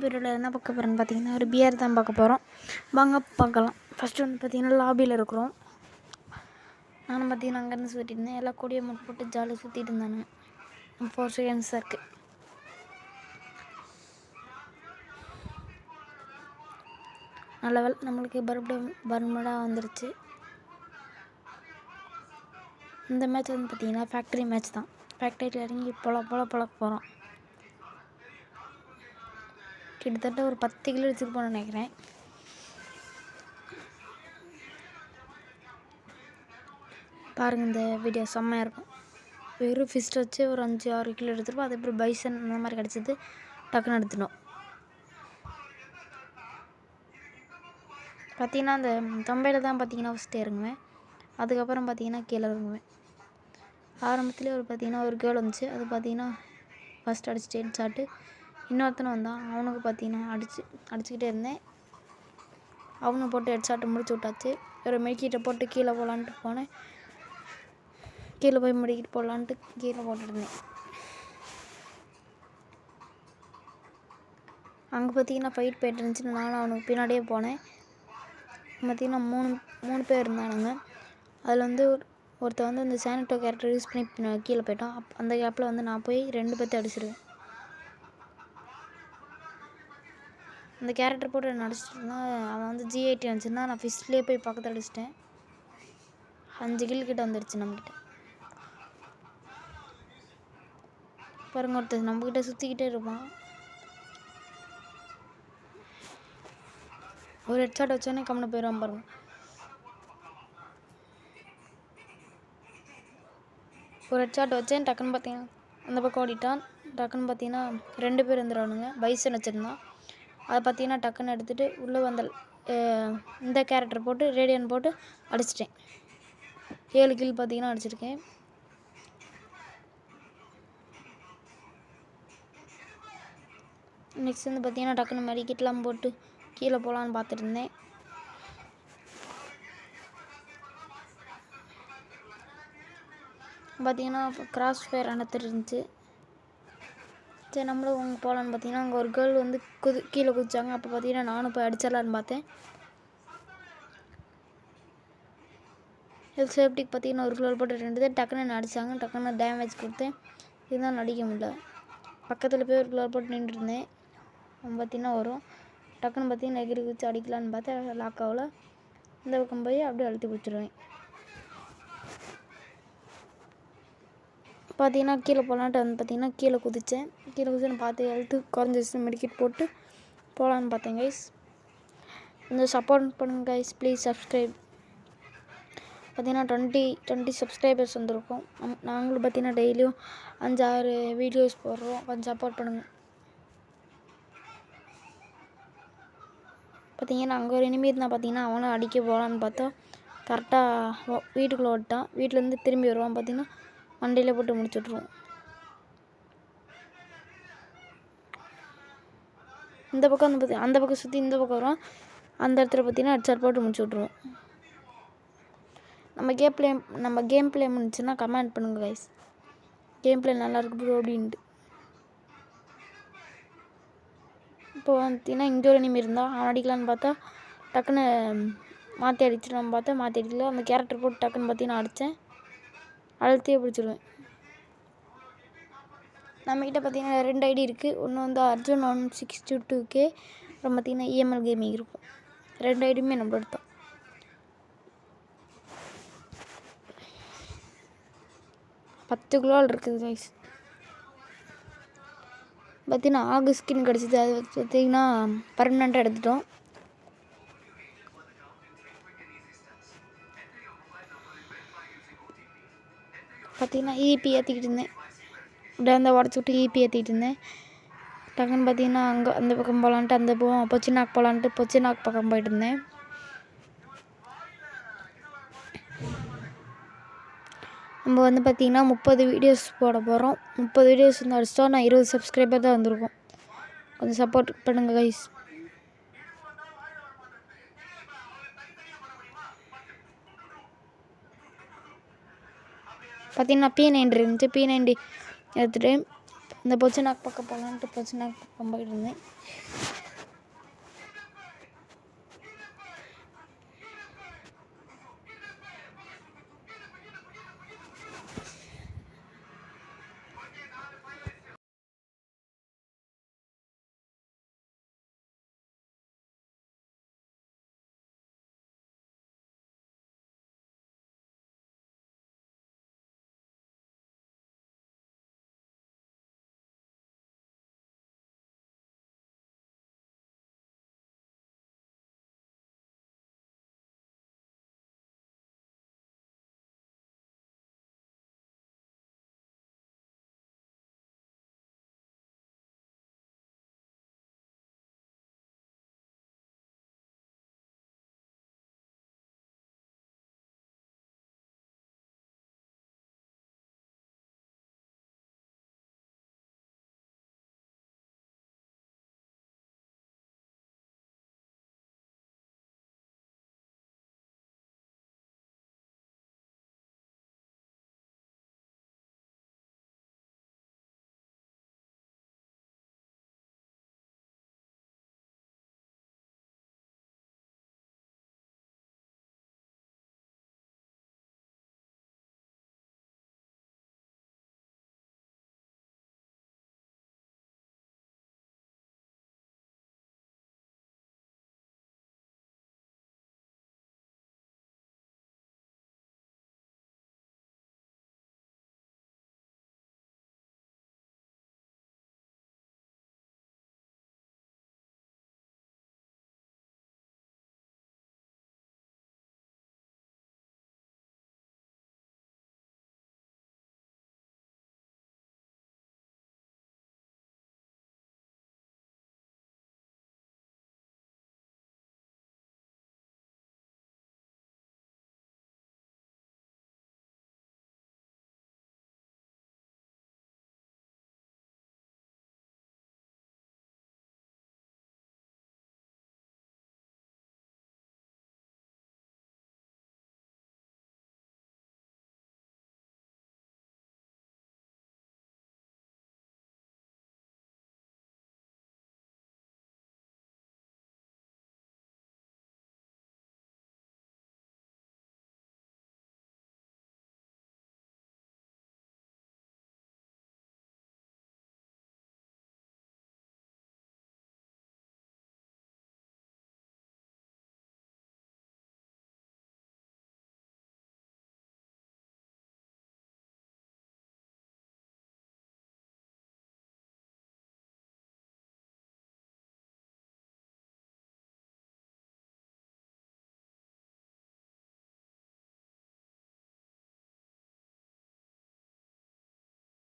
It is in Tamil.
வீடியோவில் என்ன பார்க்க போகிறோன்னு பார்த்தீங்கன்னா ஒரு பியர் தான் பார்க்க போகிறோம். வாங்க பார்க்கலாம். ஃபஸ்ட்டு வந்து பார்த்தீங்கன்னா லாபியில் இருக்கிறோம். நானும் பார்த்தீங்கன்னா அங்கேருந்து சுற்றிட்டு இருந்தேன். எல்லாம் கொடியை மட்டும் போட்டு ஜாலியாக சுற்றிட்டு இருந்தானுங்க. 4 செகண்ட்ஸ் தான் இருக்குது. நல்ல வேலை நம்மளுக்கு பர்முடாக வந்துருச்சு. இந்த மேட்ச் வந்து பார்த்தீங்கன்னா ஃபேக்ட்ரி மேட்ச் தான். ஃபேக்ட்ரியில் இறங்கி பொழக்க போகிறோம். கிட்டத்தட்ட ஒரு 10 கிலோ எடுத்துருப்போம்னு நினைக்கிறேன். பாருங்கள், இந்த வீடியோ செம்மையாக இருக்கும். வெறும் ஃபிஸ்ட் வச்சு ஒரு 5-6 கிலோ எடுத்துருப்போம். அதுக்கப்புறம் பைசன் அந்த மாதிரி கிடச்சிது, டக்குன்னு எடுத்துட்டோம். பார்த்தீங்கன்னா அந்த தொம்பையில் தான் பார்த்தீங்கன்னா ஃபஸ்ட்டு இறங்குவேன். அதுக்கப்புறம் பார்த்தீங்கன்னா கீழே இறங்குவேன். ஆரம்பத்துலேயே பார்த்தீங்கன்னா ஒரு கேர்ள் வந்துச்சு. அது பார்த்தீங்கன்னா ஃபஸ்ட் அடிச்சுட்டு ஹெட்ஷாட்டு. இன்னொருத்தனை வந்தான். அவனுக்கு பார்த்தீங்கன்னா அடிச்சுக்கிட்டே இருந்தேன். அவனை போட்டு ஹெட்ஷாட்டை முடிச்சு விட்டாச்சு. ஒரு மெடிக்கிட்ட போட்டு கீழே போகலான்ட்டு போனேன். கீழே போய் மெடிக்கிட்டு போடலான்ட்டு கீழே போட்டுருந்தேன். அங்கே பார்த்தீங்கன்னா ஃபைட் போய்ட்டு இருந்துச்சு. நானும் அவனுக்கு பின்னாடியே போனேன். பார்த்தீங்கன்னா மூணு பேர் இருந்தானுங்க. அதில் வந்து ஒருத்தர் வந்து அந்த சானிட்டோ கேரக்டர் யூஸ் பண்ணி கீழே போயிட்டான். அந்த கேப்பில் வந்து நான் போய் 2 பேர்த்த அடிச்சிருவேன். அந்த கேரக்டர் போட்டு என்ன அடிச்சிட்டு இருந்தான். அவன் வந்து G80 அடிச்சிருந்தான். நான் ஃபிஸ்ட்லேயே போய் பக்கத்தில் அடிச்சிட்டேன். 5 கில் கிட்ட வந்துடுச்சு நம்மக்கிட்ட. பாருங்க, ஒருத்தர் நம்மக்கிட்ட சுற்றிக்கிட்டே இருப்பான். ஒரு ஹெட்ஷாட் வச்சோன்னே கம்முன்னு போயிடுவான் பாருங்க. ஒரு ஹெட்ஷாட் வச்சேன். டக்குன்னு பார்த்தீங்கன்னா அந்த பக்கம் ஓடிட்டான். டக்குன்னு பார்த்தீங்கன்னா 2 பேர் வந்துடுவானுங்க. பைசன் வச்சுருந்தான். அதை பார்த்தீங்கன்னா டக்குன்னு எடுத்துகிட்டு உள்ளே வந்த இந்த கேரக்டர் போட்டு ரேடியன் போட்டு அடிச்சிட்டேன். 7 கில் பார்த்தீங்கன்னா அடிச்சிருக்கேன். நெக்ஸ்ட் வந்து பார்த்தீங்கன்னா டக்குன்னு மெடிக்கிட்லாம் போட்டு கீழே போகலான்னு பார்த்துட்டு இருந்தேன். பார்த்தீங்கன்னா கிராஸ் ஃபயர் அனுத்துட்டு இருந்துச்சு. சரி, நம்மளும் அங்கே போகலான்னு பார்த்தீங்கன்னா அங்கே ஒரு கேர்ள் வந்து கீழே குதிச்சாங்க. அப்போ பார்த்தீங்கன்னா நானும் போய் அடிச்சிடலான்னு பார்த்தேன். ஹெல்த் சேஃப்டிக்கு பார்த்தீங்கன்னா ஒரு ஃப்ளோர் போட்டு 2 பேர் டக்குன்னு என்ன அடித்தாங்க. டக்குன்னு டேமேஜ் கொடுத்தேன். இதுதான் அடிக்க முடியல. பக்கத்தில் போய் ஒரு ஃப்ளோர் போட்டு நின்றுருந்தேன். அவன் பார்த்தீங்கன்னா வரும். டக்குன்னு பார்த்தீங்கன்னா எகிரி குதிச்சு அடிக்கலான்னு பார்த்தேன். லாக் ஆகல. இந்த பக்கம் போய் அப்படியே அழுத்தி பிடிச்சிடுவேன். பார்த்தீங்கன்னா கீழே போகலான்ட்டு வந்து பார்த்தீங்கன்னா கீழே குதித்தேன். கீழே குதிச்சு பார்த்து ஹெல்த்து குறைஞ்சிச்சு. மெடிக்கெட் போட்டு போகலான்னு பார்த்தேன் கைஸ். கொஞ்சம் சப்போர்ட் பண்ணுங்கள் கைஸ், ப்ளீஸ் சப்ஸ்கிரைப். பார்த்தீங்கன்னா 20 சப்ஸ்கிரைபர்ஸ் வந்திருக்கோம். நாங்களும் பார்த்தீங்கன்னா டெய்லியும் 5-6 வீடியோஸ் போடுறோம். கொஞ்சம் சப்போர்ட் பண்ணுங்கள். பார்த்தீங்கன்னா அங்கே ஒரு எனிமி இருந்தால் பார்த்தீங்கன்னா அவனும் அடிக்க போகலான்னு பார்த்தா கரெக்டாக வீட்டுக்குள்ளே ஓட்டான். வீட்டிலேருந்து திரும்பி வருவான். பார்த்தீங்கன்னா வண்டியில் போட்டு முடிச்சு விட்ருவோம். இந்த பக்கம் வந்து அந்த பக்கம் சுற்றி இந்த பக்கம் வரும். அந்த இடத்துல பார்த்தீங்கன்னா ஹெட்ஷாட் போட்டு முடிச்சு விட்ருவோம். நம்ம கேம் பிளே முடிச்சுன்னா கமெண்ட் பண்ணுங்கள் கைஸ். கேம் பிளே நல்லா இருக்கு ப்ரோ அப்படின்ட்டு. இப்போ பார்த்தீங்கன்னா இங்கே ஒரு எனிமி இருந்தால் அவன் அடிக்கலான்னு பார்த்தா டக்குன்னு மாற்றி அடிச்சிடலான்னு பார்த்தா மாற்றி அடிக்கல. அந்த கேரக்டர் போட்டு டக்குன்னு பார்த்தீங்கன்னா அடித்தேன். அழுத்தியே பிடிச்சிடுவேன். நம்மக்கிட்ட பார்த்தீங்கன்னா 2 ஐடி இருக்குது. ஒன்று வந்து அர்ஜுன் 162K, அப்புறம் பார்த்தீங்கன்னா EML கேமிங் இருக்கும். 2 ஐடியுமே நம்மளோட தான். $10 கிலோ இருக்குது கைஸ். பார்த்தீங்கன்னா ஆகஸ்ட் ஸ்கின் கிடச்சிது. அது பார்த்தீங்கன்னா பர்மனெண்ட்டாக எடுத்துட்டோம். பார்த்தீங்கன்னா ஈபி ஏற்றிக்கிட்டு இருந்தேன். அப்படியே அந்த உடச்சி விட்டு ஈபி ஏற்றிக்கிட்டு இருந்தேன். டக்குன்னு பார்த்தீங்கன்னா அங்கே அந்த பக்கம் போகலான்ட்டு அந்த பொச்சினாக் போகலான்ட்டு பொச்சினாக் பக்கம் போயிட்டு இருந்தேன். நம்ம வந்து பார்த்திங்கன்னா 30 வீடியோஸ் போட போகிறோம். 30 வீடியோஸ் வந்து அடிச்சிட்டோம். நான் 20 சப்ஸ்கிரைபர் தான் வந்திருக்கோம். கொஞ்சம் சப்போர்ட் பண்ணுங்கள் கைஸ். பார்த்தீங்கன்னா P90 இருந்துச்சு. P90 எடுத்துகிட்டு அந்த பொச்சு நாக்கு பக்கம் போகலான்ட்டு பொச்சு நாக்கு பக்கம் போயிட்டு இருந்தேன்.